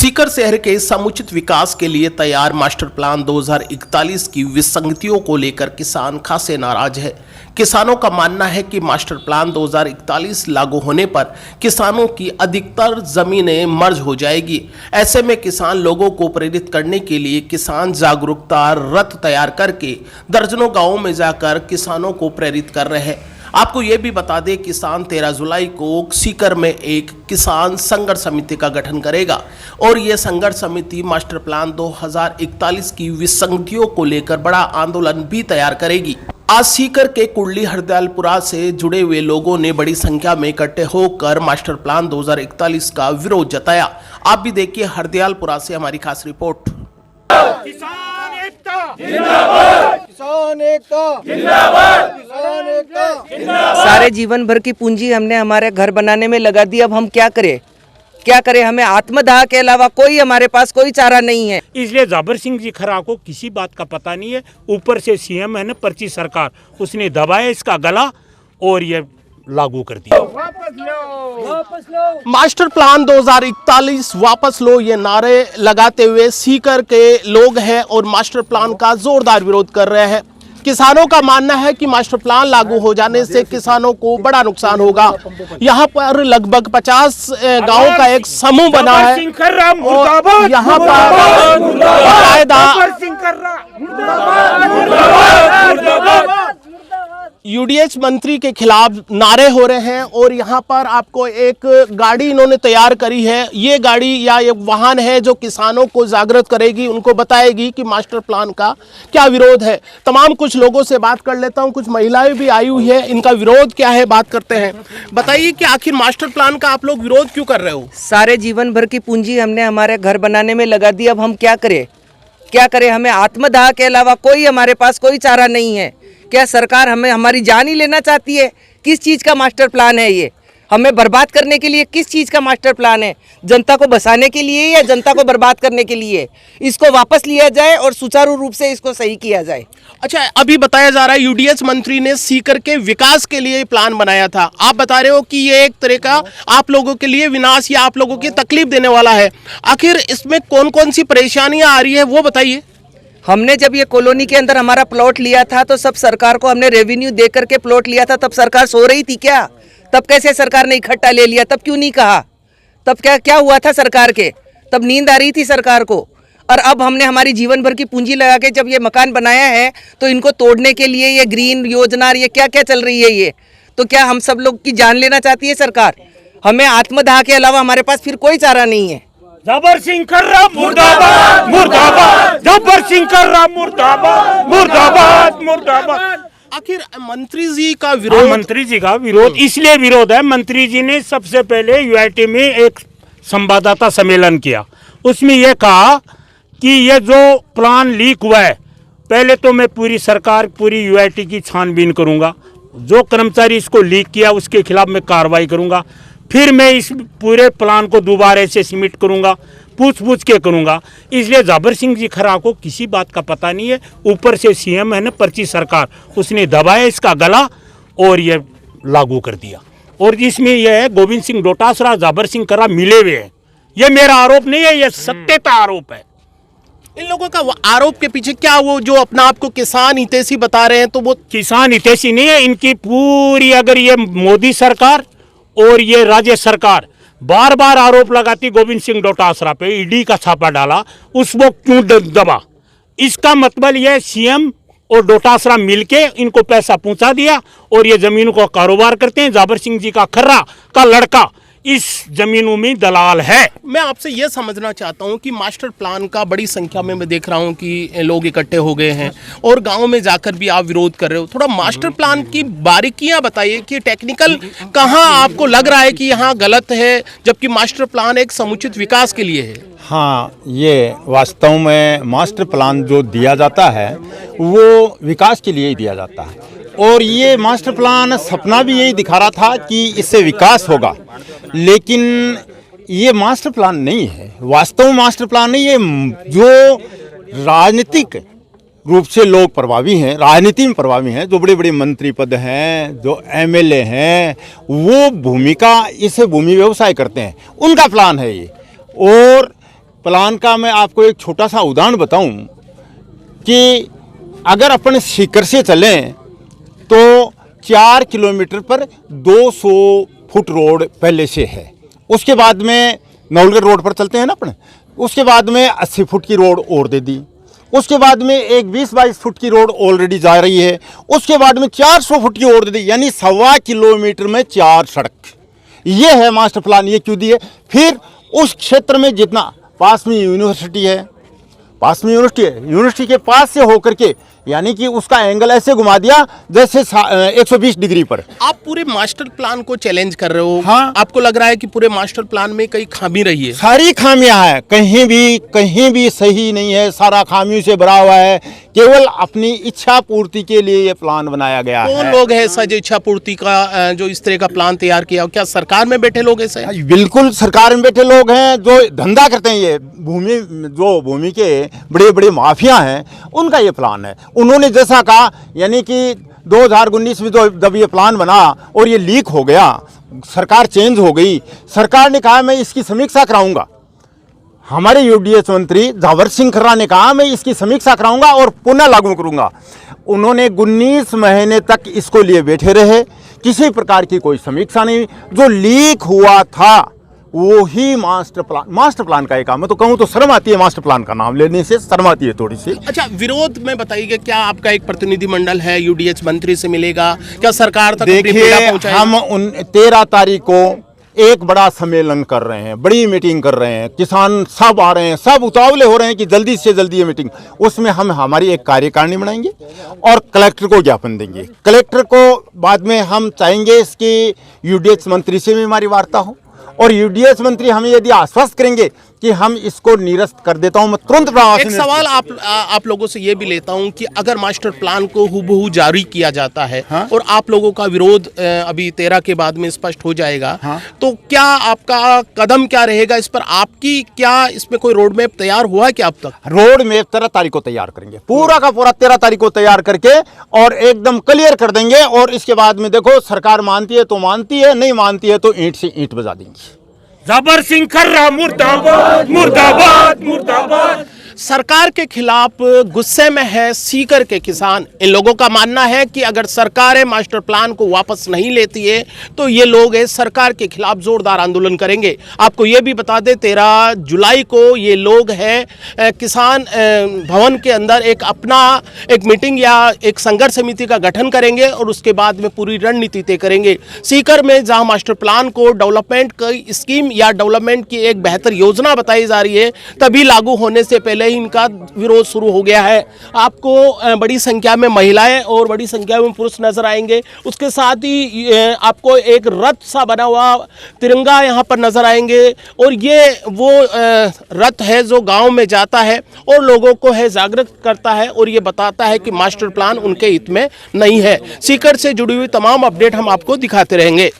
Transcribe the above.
सीकर शहर के समुचित विकास के लिए तैयार मास्टर प्लान 2041 की विसंगतियों को लेकर किसान खासे नाराज है। किसानों का मानना है कि मास्टर प्लान 2041 लागू होने पर किसानों की अधिकतर जमीनें मर्ज हो जाएगी। ऐसे में किसान लोगों को प्रेरित करने के लिए किसान जागरूकता रथ तैयार करके दर्जनों गांवों में जाकर किसानों को प्रेरित कर रहे हैं। आपको ये भी बता दें, किसान 13 जुलाई को सीकर में एक किसान संघर्ष समिति का गठन करेगा और ये संघर्ष समिति मास्टर प्लान 2041 की विसंगतियों को लेकर बड़ा आंदोलन भी तैयार करेगी। आज सीकर के कुंडली हरदयालपुरा से जुड़े हुए लोगों ने बड़ी संख्या में इकट्ठे होकर मास्टर प्लान 2041 का विरोध जताया। आप भी देखिए हरदयालपुरा से हमारी खास रिपोर्ट। किसान एकता जिंदाबाद, किसान एकता जिंदाबाद, किसान एकता जिंदाबाद। सारे जीवन भर की पूंजी हमने हमारे घर बनाने में लगा दी। अब हम क्या करें? हमें आत्मदाह के अलावा कोई हमारे पास कोई चारा नहीं है। इसलिए जाबर सिंह जी खरा को किसी बात का पता नहीं है। ऊपर से सीएम है ना, पर्ची सरकार, उसने दबाया इसका गला और ये लागू कर दिया। वापस लो मास्टर प्लान 2041 वापस लो, ये नारे लगाते हुए सीकर के लोग हैं और मास्टर प्लान का जोरदार विरोध कर रहे हैं। किसानों का मानना है कि मास्टर प्लान लागू हो जाने से किसानों को बड़ा नुकसान होगा। यहाँ पर लगभग 50 गांवों का एक समूह बना है और यहाँ पर बाकायदा यूडीएच मंत्री के खिलाफ नारे हो रहे हैं और यहाँ पर आपको एक गाड़ी इन्होंने तैयार करी है। ये गाड़ी या एक वाहन है जो किसानों को जागृत करेगी, उनको बताएगी कि मास्टर प्लान का क्या विरोध है। तमाम कुछ लोगों से बात कर लेता हूँ, कुछ महिलाएं भी आई हुई है, इनका विरोध क्या है बात करते हैं। बताइए कि आखिर मास्टर प्लान का आप लोग विरोध क्यों कर रहे हो? सारे जीवन भर की पूंजी हमने हमारे घर बनाने में लगा दी। अब हम क्या करें? हमें आत्मदाह के अलावा कोई हमारे पास कोई चारा नहीं है। क्या सरकार हमें हमारी जान ही लेना चाहती है? किस चीज़ का मास्टर प्लान है ये? हमें बर्बाद करने के लिए किस चीज़ का मास्टर प्लान है? जनता को बसाने के लिए या जनता को बर्बाद करने के लिए? इसको वापस लिया जाए और सुचारू रूप से इसको सही किया जाए। अच्छा, अभी बताया जा रहा है यूडीएच मंत्री ने सीकर के विकास के लिए प्लान बनाया था। आप बता रहे हो कि ये एक तरह का आप लोगों के लिए विनाश या आप लोगों की तकलीफ देने वाला है। आखिर इसमें कौन कौन सी परेशानियां आ रही है वो बताइए। हमने जब ये कॉलोनी के अंदर हमारा प्लॉट लिया था तो सब सरकार को हमने रेवेन्यू दे करके प्लॉट लिया था। तब सरकार सो रही थी क्या? तब कैसे सरकार ने इकट्ठा ले लिया? तब क्यों नहीं कहा? तब क्या हुआ था सरकार के? तब नींद आ रही थी सरकार को। और अब हमने हमारी जीवन भर की पूंजी लगा के जब ये मकान बनाया है तो इनको तोड़ने के लिए ये ग्रीन योजना, ये क्या क्या चल रही है ये? तो क्या हम सब लोग की जान लेना चाहती है सरकार? हमें आत्मदाह के अलावा हमारे पास फिर कोई चारा नहीं है। जाबर सिंह खर्रा मुर्दाबाद, मुर्दाबाद, जाबर सिंह खर्रा मुर्दाबाद, मुर्दाबाद, मुर्दाबाद। आखिर मंत्री जी का विरोध, मंत्री जी का विरोध इसलिए विरोध है, मंत्री जी ने सबसे पहले यूआईटी में एक संवाददाता सम्मेलन किया। उसमें यह कहा कि ये जो प्लान लीक हुआ है, पहले तो मैं पूरी सरकार, पूरी यूआईटी की छानबीन करूंगा। जो कर्मचारी इसको लीक किया उसके खिलाफ मैं कार्रवाई करूंगा। फिर मैं इस पूरे प्लान को दोबारा से सबमिट करूंगा, पूछ के करूंगा। इसलिए जाबर सिंह जी खरा को किसी बात का पता नहीं है। ऊपर से सीएम है ना, पर्ची सरकार, उसने दबाया इसका गला और ये लागू कर दिया। और इसमें यह है गोविंद सिंह डोटासरा, जाबर सिंह खरा मिले हुए हैं। ये मेरा आरोप नहीं है, यह सत्य का आरोप है। इन लोगों का आरोप के पीछे क्या, वो जो अपना आपको किसान हितैषी बता रहे हैं तो वो किसान हितैषी नहीं है। इनकी पूरी, अगर ये मोदी सरकार और ये राज्य सरकार बार बार आरोप लगाती गोविंद सिंह डोटासरा पे, ईडी का छापा डाला, उसको क्यों दबा? इसका मतलब यह सीएम और डोटासरा मिलके इनको पैसा पहुंचा दिया और ये जमीनों का कारोबार करते हैं। जाबर सिंह जी का खर्रा का लड़का इस जमीनों में दलाल है। मैं आपसे यह समझना चाहता हूं कि मास्टर प्लान का बड़ी संख्या में मैं देख रहा हूं कि लोग इकट्ठे हो गए हैं और गांव में जाकर भी आप विरोध कर रहे हो। थोड़ा मास्टर प्लान की बारीकियां बताइए कि टेक्निकल कहां आपको लग रहा है कि यहां गलत है, जबकि मास्टर प्लान एक समुचित विकास के लिए है। हाँ, ये वास्तव में मास्टर प्लान जो दिया जाता है वो विकास के लिए ही दिया जाता है और ये मास्टर प्लान सपना भी यही दिखा रहा था कि इससे विकास होगा, लेकिन ये मास्टर प्लान नहीं है। वास्तव में मास्टर प्लान नहीं है। जो राजनीतिक रूप से लोग प्रभावी हैं, राजनीति में प्रभावी हैं, जो बड़े बड़े मंत्री पद हैं, जो एमएलए हैं, वो भूमि व्यवसाय करते हैं, उनका प्लान है ये। और प्लान का मैं आपको एक छोटा सा उदाहरण बताऊं कि अगर अपन सीकर से चलें तो 4 किलोमीटर पर 200 फुट रोड पहले से है। उसके बाद में नवलगढ़ रोड पर चलते हैं ना अपन, उसके बाद में 80 फुट की रोड और दे दी। उसके बाद में एक 20-22 फुट की रोड ऑलरेडी जा रही है। उसके बाद में 400 फुट की और दे दी, यानी 1.25 किलोमीटर में 4 सड़क। ये है मास्टर प्लान। ये क्यों दिए? फिर उस क्षेत्र में जितना पास में यूनिवर्सिटी है, यूनिवर्सिटी के पास से होकर के, यानी कि उसका एंगल ऐसे घुमा दिया जैसे 120 डिग्री पर। आप पूरे मास्टर प्लान को चैलेंज कर रहे हो। हाँ। आपको लग रहा है कि पूरे मास्टर प्लान में कई खामी रही है? सारी खामियां हैं, कहीं भी सही नहीं है, सारा खामियों से भरा हुआ है। केवल अपनी इच्छा पूर्ति के लिए ये प्लान बनाया गया है। कौन लोग हैं ऐसा जो इच्छा पूर्ति का जो इस तरह का प्लान तैयार किया? क्या सरकार में बैठे लोग ऐसे हैं? बिल्कुल सरकार में बैठे लोग हैं जो धंधा करते हैं। ये भूमि के बड़े बड़े माफिया हैं, उनका ये प्लान है। उन्होंने जैसा कहा, यानी कि 2019 में तो जब ये प्लान बना और ये लीक हो गया, सरकार चेंज हो गई, सरकार ने कहा मैं इसकी समीक्षा कराऊंगा। हमारे यूडीएच मंत्री जावर सिंह खर्रा ने कहा मैं इसकी समीक्षा कराऊंगा और पुनः लागू करूंगा। उन्होंने 19 महीने तक इसको लिए बैठे रहे, किसी प्रकार की कोई समीक्षा नहीं। जो लीक हुआ था वो ही मास्टर प्लान का एक काम। मैं तो कहूँ तो शर्म आती है, मास्टर प्लान का नाम लेने से शर्म आती है थोड़ी सी। अच्छा, विरोध में बताइए, क्या आपका एक प्रतिनिधिमंडल है यूडीएच मंत्री से मिलेगा? क्या सरकार तक अपनी पीड़ा देखिए, पहुंचाएगा? हम 13 तारीख को एक बड़ा सम्मेलन कर रहे हैं, बड़ी मीटिंग कर रहे हैं। किसान सब आ रहे हैं, सब उतावले हो रहे हैं कि जल्दी से जल्दी ये मीटिंग। उसमें हम हमारी एक कार्यकारिणी बनाएंगे और कलेक्टर को ज्ञापन देंगे। कलेक्टर को बाद में हम चाहेंगे इसकी यूडीएच मंत्री से भी हमारी वार्ता हो, और यूडीएच मंत्री हमें यदि आश्वस्त करेंगे कि हम इसको निरस्त कर देता हूं, मैं तुरंत एक सवाल आप लोगों से ये भी लेता हूं कि अगर मास्टर प्लान को हुबहू जारी किया जाता है, हाँ? और आप लोगों का विरोध अभी 13 के बाद में स्पष्ट हो जाएगा, हाँ? तो क्या आपका कदम क्या रहेगा इस पर? आपकी क्या इसमें कोई रोड मैप तैयार हुआ है क्या अब तक? रोड मैप 13 तारीख को तैयार करेंगे, पूरा का पूरा 13 तारीख को तैयार करके और एकदम क्लियर कर देंगे। और इसके बाद में देखो, सरकार मानती है तो मानती है, नहीं मानती है तो ईंट से ईंट बजा देंगी। जाबर सिंह खर्रा मुर्दाबाद मुर्दाबाद मुर्दाबाद। सरकार के खिलाफ गुस्से में है सीकर के किसान। इन लोगों का मानना है कि अगर सरकार मास्टर प्लान को वापस नहीं लेती है तो ये लोग सरकार के खिलाफ जोरदार आंदोलन करेंगे। आपको ये भी बता दें, 13 जुलाई को ये लोग हैं किसान भवन के अंदर एक मीटिंग या एक संघर्ष समिति का गठन करेंगे और उसके बाद में पूरी रणनीति तय करेंगे। सीकर में जहां मास्टर प्लान को डेवलपमेंट की स्कीम या डेवलपमेंट की एक बेहतर योजना बताई जा रही है, तभी लागू होने से पहले इनका विरोध शुरू हो गया है। आपको बड़ी संख्या में महिलाएं और बड़ी संख्या में पुरुष नजर आएंगे। उसके साथ ही आपको एक रथ सा बना हुआ तिरंगा यहां पर नजर आएंगे, और ये वो रथ है जो गांव में जाता है और लोगों को जागृत करता है और ये बताता है कि मास्टर प्लान उनके हित में नहीं है। सीकर से जुड़ी हुई तमाम अपडेट हम आपको दिखाते रहेंगे।